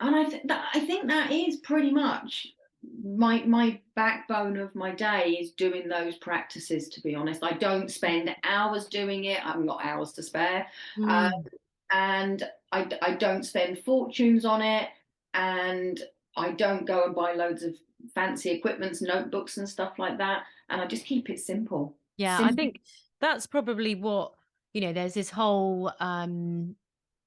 and I think that is pretty much my backbone of my day is doing those practices. To be honest, I don't spend hours doing it. I've got hours to spare. Uh, Mm. and I don't spend fortunes on it, and I don't go and buy loads of fancy equipments, notebooks and stuff like that, and I just keep it simple. Yeah, I Simple. think that's probably what, there's this whole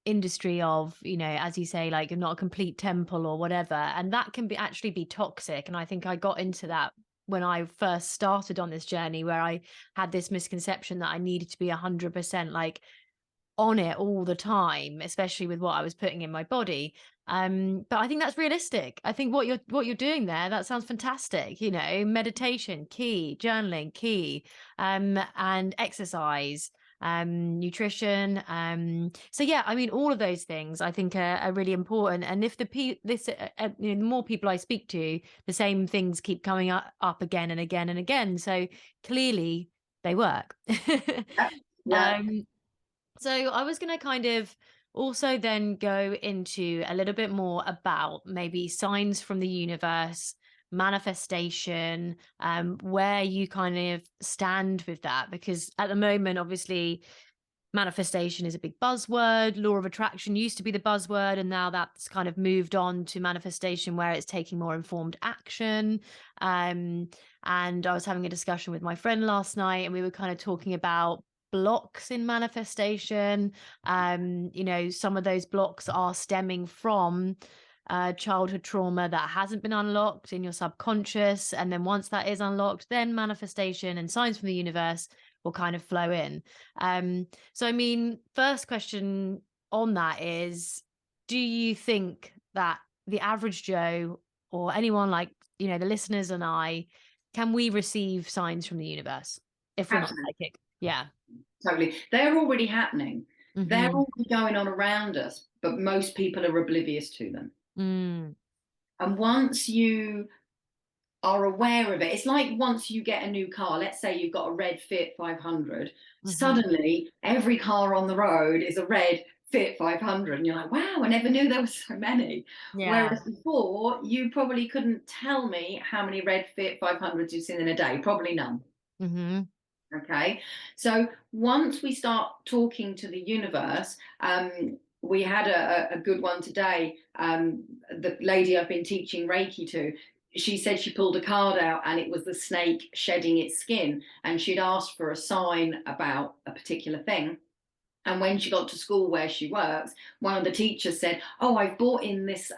industry of, as you say, like you're not a complete temple or whatever, and that can be actually be toxic. And I think I got into that when I first started on this journey, where I had this misconception that I needed to be 100% like on it all the time, especially with what I was putting in my body. But I think that's realistic. I think what you're doing there, that sounds fantastic. Meditation, key, journaling, key, and exercise, nutrition. So yeah, I mean, all of those things I think are really important. And if the more people I speak to, the same things keep coming up again and again and again. So clearly they work. Yeah, um so I was going to kind of also then go into a little bit more about maybe signs from the universe, manifestation, where you kind of stand with that. Because at the moment, obviously, manifestation is a big buzzword. Law of attraction used to be the buzzword, and now that's kind of moved on to manifestation, where it's taking more informed action. And I was having a discussion with my friend last night, and we were kind of talking about blocks in manifestation. Some of those blocks are stemming from childhood trauma that hasn't been unlocked in your subconscious, and then once that is unlocked, then manifestation and signs from the universe will kind of flow in. So I mean, first question on that is, do you think that the average Joe, or anyone like, the listeners and I, can we receive signs from the universe if we're not absolutely, psychic? Yeah. totally. They're already happening. They're Mm-hmm. already going on around us, but most people are oblivious to them. Mm. And once you are aware of it, it's like once you get a new car, let's say you've got a red Fiat 500, Mm-hmm. suddenly every car on the road is a red Fiat 500, and you're like, wow, I never knew there were so many. Yeah. Whereas before, you probably couldn't tell me how many red Fiat 500s you've seen in a day, probably none. Mm-hmm. Okay, so once we start talking to the universe, we had a good one today. The lady I've been teaching Reiki to, she said she pulled a card out and it was the snake shedding its skin, and she'd asked for a sign about a particular thing. And when she got to school where she works, one of the teachers said, "Oh, I've brought in this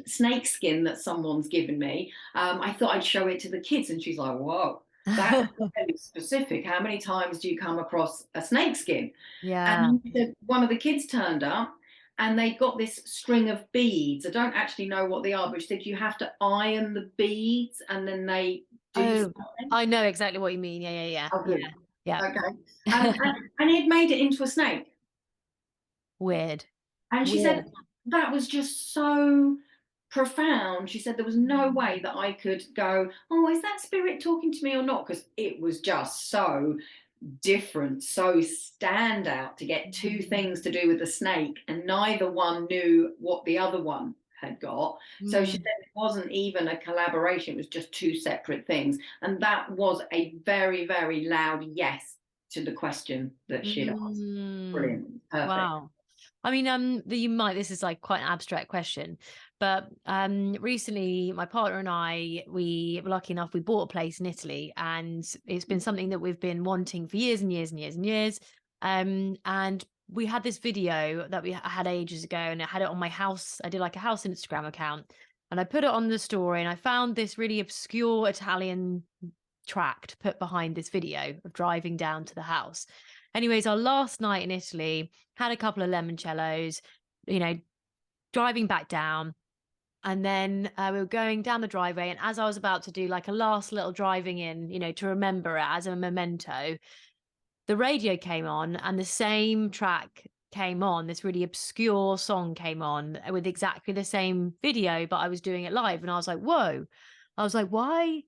snake skin that someone's given me. I thought I'd show it to the kids." And she's like, "Whoa, that's very specific. How many times do you come across a snake skin?" Yeah. And one of the kids turned up and they got this string of beads. I don't actually know what they are, but she said you have to iron the beads and then they do Oh, something. I know exactly what you mean. Yeah, yeah, Oh, yeah, good. yeah, Okay. yeah. And he'd made it into a snake. Weird. And she Weird. said that was just so profound. She said there was no Mm. way that I could go, "Oh, is that spirit talking to me or not?" Because it was just so different, so standout to get two things to do with the snake, and neither one knew what the other one had got. So she Mm. said it wasn't even a collaboration, it was just two separate things. And that was a very, very loud yes to the question that she'd asked. Mm. Brilliant. Perfect. Wow. I mean, this is like quite an abstract question, but recently my partner and I, we were lucky enough, we bought a place in Italy, and it's been something that we've been wanting for years and years and years and years. And we had this video that I had ages ago, and I had it on my house. I did like a house Instagram account, and I put it on the story, and I found this really obscure Italian track to put behind this video of driving down to the house. Anyways, our last night in Italy, had a couple of limoncellos, you know, driving back down. And then we were going down the driveway. And as I was about to do like a last little driving in, to remember it as a memento, the radio came on and the same track came on. This really obscure song came on with exactly the same video, but I was doing it live. And I was like, whoa. I was like, why?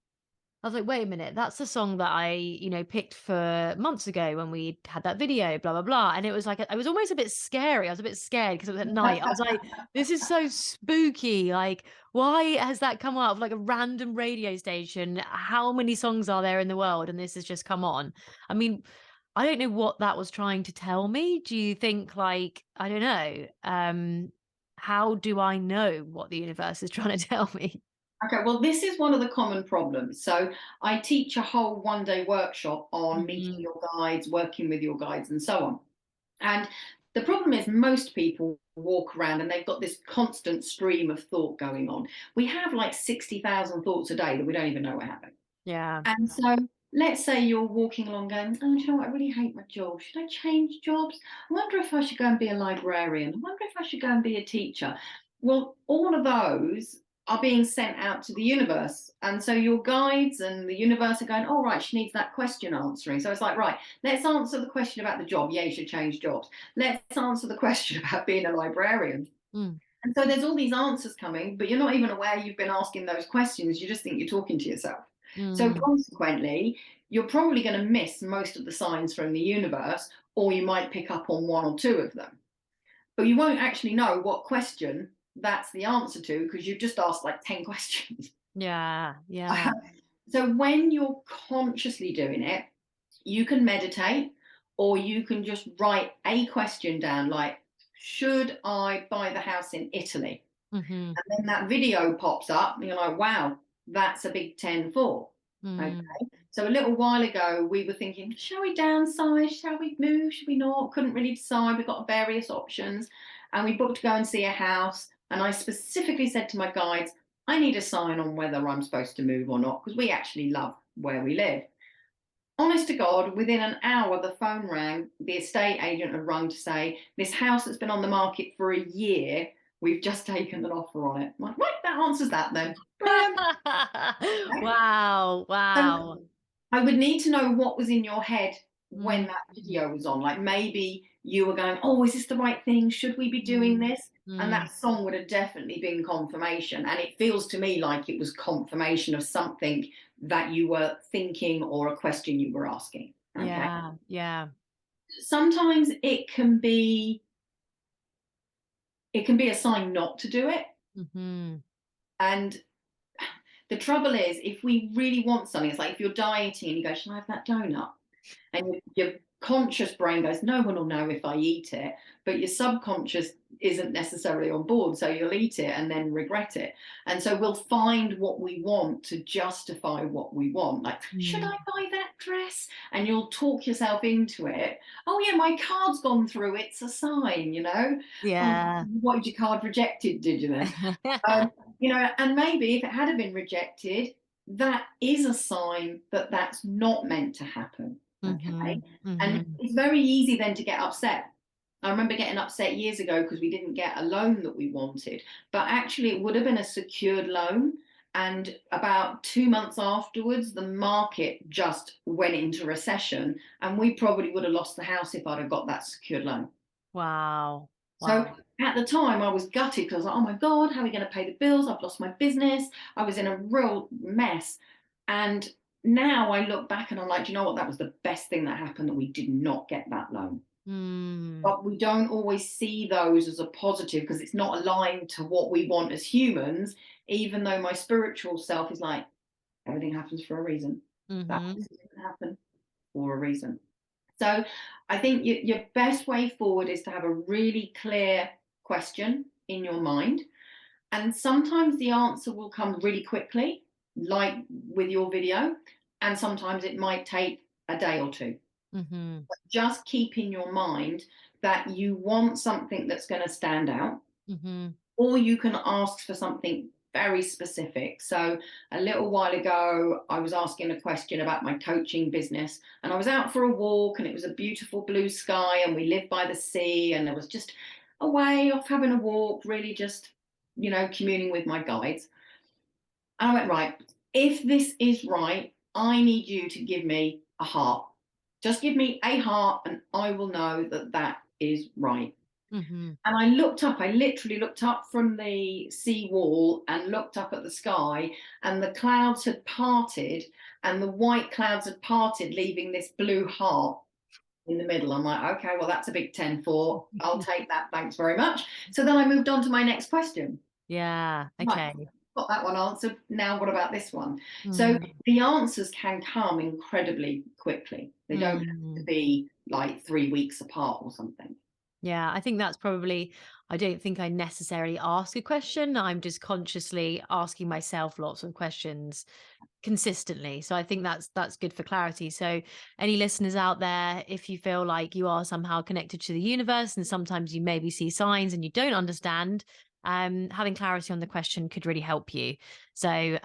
I was like, wait a minute, that's the song that I, picked for months ago when we had that video, blah, blah, blah. And it was like, I was almost a bit scary. I was a bit scared because it was at night. I was like, this is so spooky. Like, why has that come out of like a random radio station? How many songs are there in the world? And this has just come on. I mean, I don't know what that was trying to tell me. Do you think like, I don't know, how do I know what the universe is trying to tell me? Okay, well, this is one of the common problems. So I teach a whole one-day workshop on meeting Mhm. your guides, working with your guides, and so on. And the problem is most people walk around and they've got this constant stream of thought going on. We have like 60,000 thoughts a day that we don't even know we're having. Yeah. And so let's say you're walking along going, "Oh, you know what? I really hate my job. Should I change jobs? I wonder if I should go and be a librarian. I wonder if I should go and be a teacher." Well, all of those are being sent out to the universe. And so your guides and the universe are going, "Oh, right, she needs that question answering." So it's like, right, let's answer the question about the job. Yeah, you should change jobs. Let's answer the question about being a librarian. Mm. And so there's all these answers coming, but you're not even aware you've been asking those questions. You just think you're talking to yourself. So Mm. consequently, you're probably going to miss most of the signs from the universe, or you might pick up on one or two of them. But you won't actually know what question that's the answer to because you've just asked like 10 questions. Yeah, yeah. So when you're consciously doing it, you can meditate or you can just write a question down like, should I buy the house in Italy? Mhm. And then that video pops up and you're like, wow, that's a big 10-4. Okay. Mm. So a little while ago, we were thinking, shall we downsize? Shall we move? Should we not? Couldn't really decide. We got various options and we booked to go and see a house. And I specifically said to my guides, I need a sign on whether I'm supposed to move or not, because we actually love where we live. Honest to God, within an hour, the phone rang. The estate agent had rung to say, this house that's been on the market for a year, we've just taken an offer on it. I'm like, right, that answers that then. Brilliant. Okay. Wow, wow. So I would need to know what was in your head when Mm. that video was on. Like maybe you were going, oh, is this the right thing? Should we be doing Mm. this? And Mm. that song would have definitely been confirmation. And it feels to me like it was confirmation of something that you were thinking or a question you were asking. Okay. Yeah, yeah. Sometimes it can be a sign not to do it. Mhm. And the trouble is, if we really want something, it's like if you're dieting and you go, shall I have that donut? And you're conscious brain goes, no one will know if I eat it, but your subconscious isn't necessarily on board, so you'll eat it and then regret it. And so we'll find what we want to justify what we want, like, should I buy that dress? And you'll talk yourself into it. Oh yeah, my card's gone through, it's a sign, you know. Oh, Yeah. what, did your card rejected, did you then? You know, and maybe if it had been rejected, that is a sign that that's not meant to happen. Okay. And it's very easy then to get upset. I remember getting upset years ago because we didn't get a loan that we wanted, but actually it would have been a secured loan. And about 2 months afterwards, the market just went into recession, and we probably would have lost the house if I'd have got that secured loan. Wow. So Wow. at the time, I was gutted because I was like, oh my God, how are we going to pay the bills? I've lost my business. I was in a real mess. And now I look back and I'm like, do you know what? That was the best thing that happened, that we did not get that loan. But we don't always see those as a positive because it's not aligned to what we want as humans, even though my spiritual self is like, everything happens for a reason. That didn't happen for a reason. So I think your best way forward is to have a really clear question in your mind. And sometimes the answer will come really quickly, like with your video, and sometimes it might take a day or two. But just keep in your mind that you want something that's going to stand out, or you can ask for something very specific. So a little while ago, I was asking a question about my coaching business, and I was out for a walk, and it was a beautiful blue sky, and we live by the sea, and there was just a way off having a walk, really just, you know, communing with my guides. And I went, right, if this is right, I need you to give me a heart. Just give me a heart, and I will know that that is right. And I looked up, I literally looked up from the sea wall and looked up at the sky, and the clouds had parted, and the white clouds had parted, leaving this blue heart in the middle. I'm like, okay, well, that's a big 10 for. I'll take that. Thanks very much. So then I moved on to my next question. Yeah. Right, Okay. got that one answered. Now, what about this one? So the answers can come incredibly quickly. They don't have to be like 3 weeks apart or something. Yeah, I think that's probably, I don't think I necessarily ask a question. I'm just consciously asking myself lots of questions consistently. So I think that's good for clarity. So any listeners out there, if you feel like you are somehow connected to the universe and sometimes you maybe see signs and you don't understand, having clarity on the question could really help you. So yeah,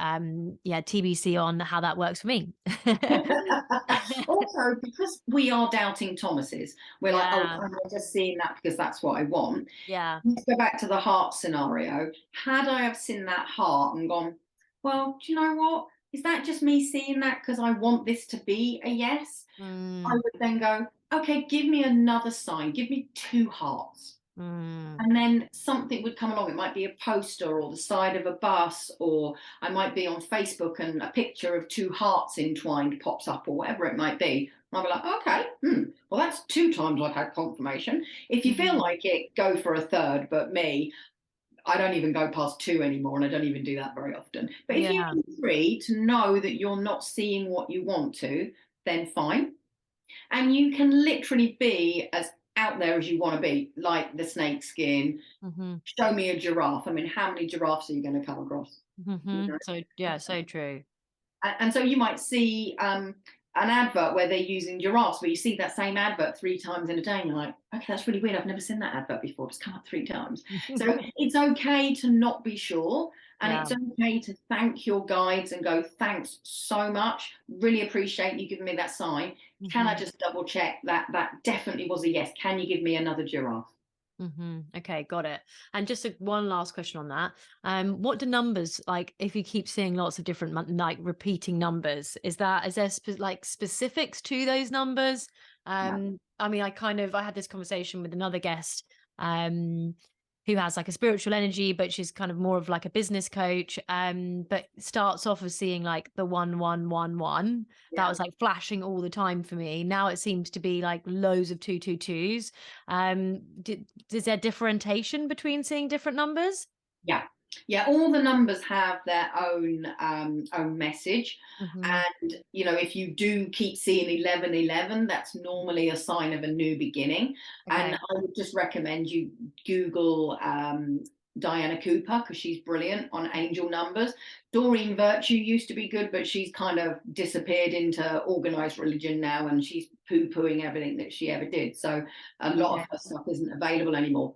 TBC on how that works for me. Also, because we are doubting Thomases, we're like, oh, Yeah. am I just seeing that because that's what I want? Yeah. Let's go back to the heart scenario. Had I have seen that heart and gone, well, do you know what? Is that just me seeing that because I want this to be a yes? I Mm, would then go, okay, give me another sign. Give me two hearts. mm, And then something would come along. It might be a poster or the side of a bus, or I might be on Facebook and a picture of two hearts entwined pops up, or whatever it might be. I'll be like, okay, well, that's 2 times I've had confirmation. If you feel mm. like it, go for a third. But me, I don't even go past 2 anymore, and I don't even do that very often. But if you Yeah. need 3 to know that you're not seeing what you want to, then fine. And you can literally be as out there as you want to be, like the snake skin. Mm-hmm. Show me a giraffe. I mean, how many giraffes are you going to come across? You Mm-hmm. know? So yeah, so true. And so you might see an advert where they're using giraffes, but you see that same advert 3 times in a day, and you're like, okay, that's really weird. I've never seen that advert before. It's come up 3 times. So it's okay to not be sure. And Yeah. it's okay to thank your guides and go, thanks so much. Really appreciate you giving me that sign. Can I Mm-hmm. just double check that that definitely was a yes? Can you give me another giraffe? Okay, got it. And just one last question on that. What do numbers like if you keep seeing lots of different like repeating numbers? Is there like specifics to those numbers? No. I mean, I had this conversation with another guest, um, who has like a spiritual energy, but she's kind of more of like a business coach. But starts off as seeing like the 1 1 1 1. That Yeah. was like flashing all the time for me. Now it seems to be like loads of 2 2 2s. Is there differentiation between seeing different numbers? Yeah. Yeah, all the numbers have their own message. Hmm. And if you do keep seeing 1111, that's normally a sign of a new beginning. And Okay. I would just recommend you Google Diana Cooper, because she's brilliant on angel numbers. Doreen Virtue used to be good, but she's kind of disappeared into organized religion now, and she's poo-pooing everything that she ever did. So a lot Okay. of her stuff isn't available anymore.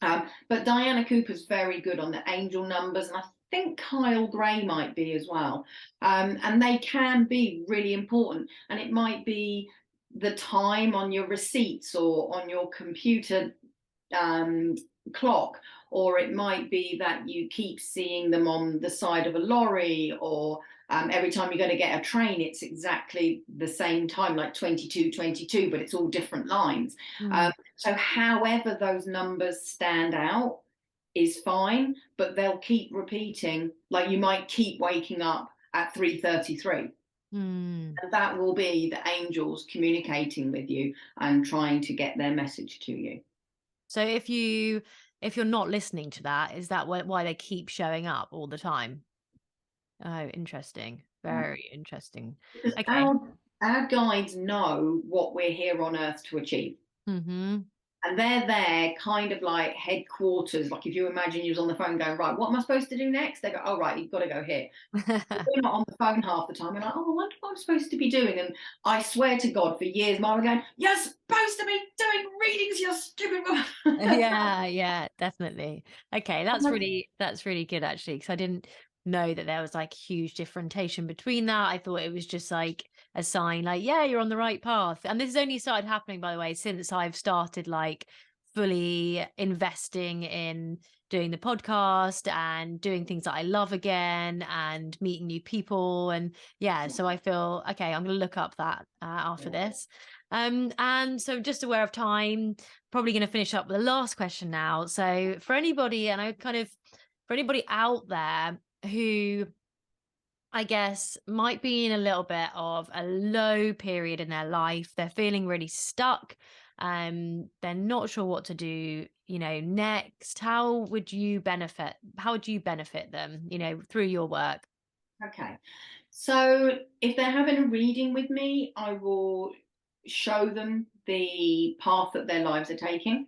But Diana Cooper's very good on the angel numbers, and I think Kyle Gray might be as well. And they can be really important. And it might be the time on your receipts or on your computer um, clock, or it might be that you keep seeing them on the side of a lorry, or every time you're going to get a train, it's exactly the same time, like 22:22, but it's all different lines. Mm. So however those numbers stand out is fine, but they'll keep repeating. Like, you might keep waking up at 3:33. Mm. And that will be the angels communicating with you and trying to get their message to you. So if you're not listening to that, is that why they keep showing up all the time? Oh, interesting. Very interesting. Because Okay. our guides know what we're here on earth to achieve. Hmm. And they're there kind of like headquarters. Like, if you imagine you was on the phone going, right, what am I supposed to do next? They go, oh, right, you've got to go here. We're not on the phone half the time. We're like, oh, I wonder what I'm supposed to be doing. And I swear to God, for years, Mum were going, you're supposed to be doing readings, you stupid woman. Yeah, yeah, definitely. Okay, that's really good actually, because I didn't know that there was like huge differentiation between that. I thought it was just like a sign, like, yeah, you're on the right path. And this has only started happening, by the way, since I've started like fully investing in doing the podcast and doing things that I love again and meeting new people. And yeah, so I feel okay, I'm gonna look up that after this. And so just aware of time, probably going to finish up with the last question now. So for anybody, and I kind of, for anybody out there who I guess might be in a little bit of a low period in their life, they're feeling really stuck. They're not sure what to do, next. How would you benefit them, through your work? Okay. So if they're having a reading with me, I will show them the path that their lives are taking.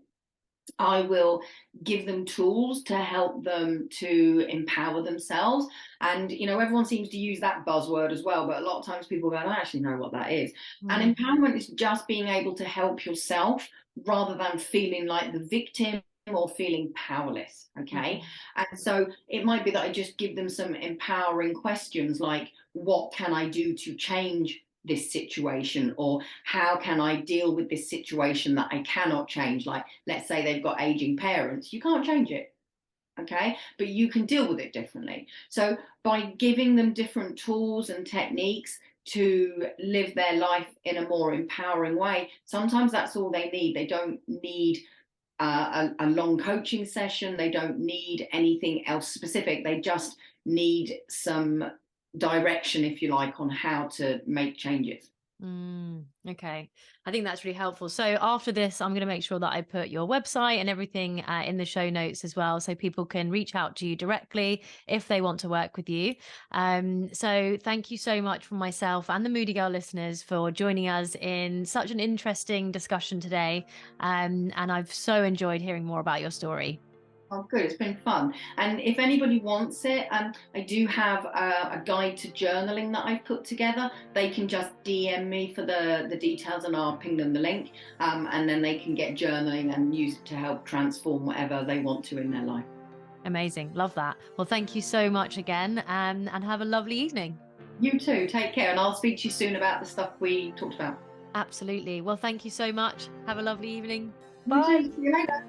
I will give them tools to help them to empower themselves. And, everyone seems to use that buzzword as well, but a lot of times people go, I don't actually know what that is. And Mm. empowerment is just being able to help yourself rather than feeling like the victim or feeling powerless. Okay. Mhm. And so it might be that I just give them some empowering questions like, what can I do to change this situation, or how can I deal with this situation that I cannot change? Like, let's say they've got aging parents, you can't change it, okay, but you can deal with it differently. So by giving them different tools and techniques to live their life in a more empowering way, sometimes that's all they need. They don't need a long coaching session, they don't need anything else specific, they just need some direction, if you like, on how to make changes. Okay. I think that's really helpful. So after this, I'm going to make sure that I put your website and everything in the show notes as well, so people can reach out to you directly if they want to work with you. So thank you so much from myself and the Moody Girl listeners for joining us in such an interesting discussion today. And I've so enjoyed hearing more about your story. Oh, good. It's been fun. And if anybody wants it, I do have a guide to journaling that I've put together. They can just DM me for the details, and I'll ping them the link. And then they can get journaling and use it to help transform whatever they want to in their life. Amazing. Love that. Well, thank you so much again, and have a lovely evening. You too. Take care. And I'll speak to you soon about the stuff we talked about. Absolutely. Well, thank you so much. Have a lovely evening. You Bye. too. See you later.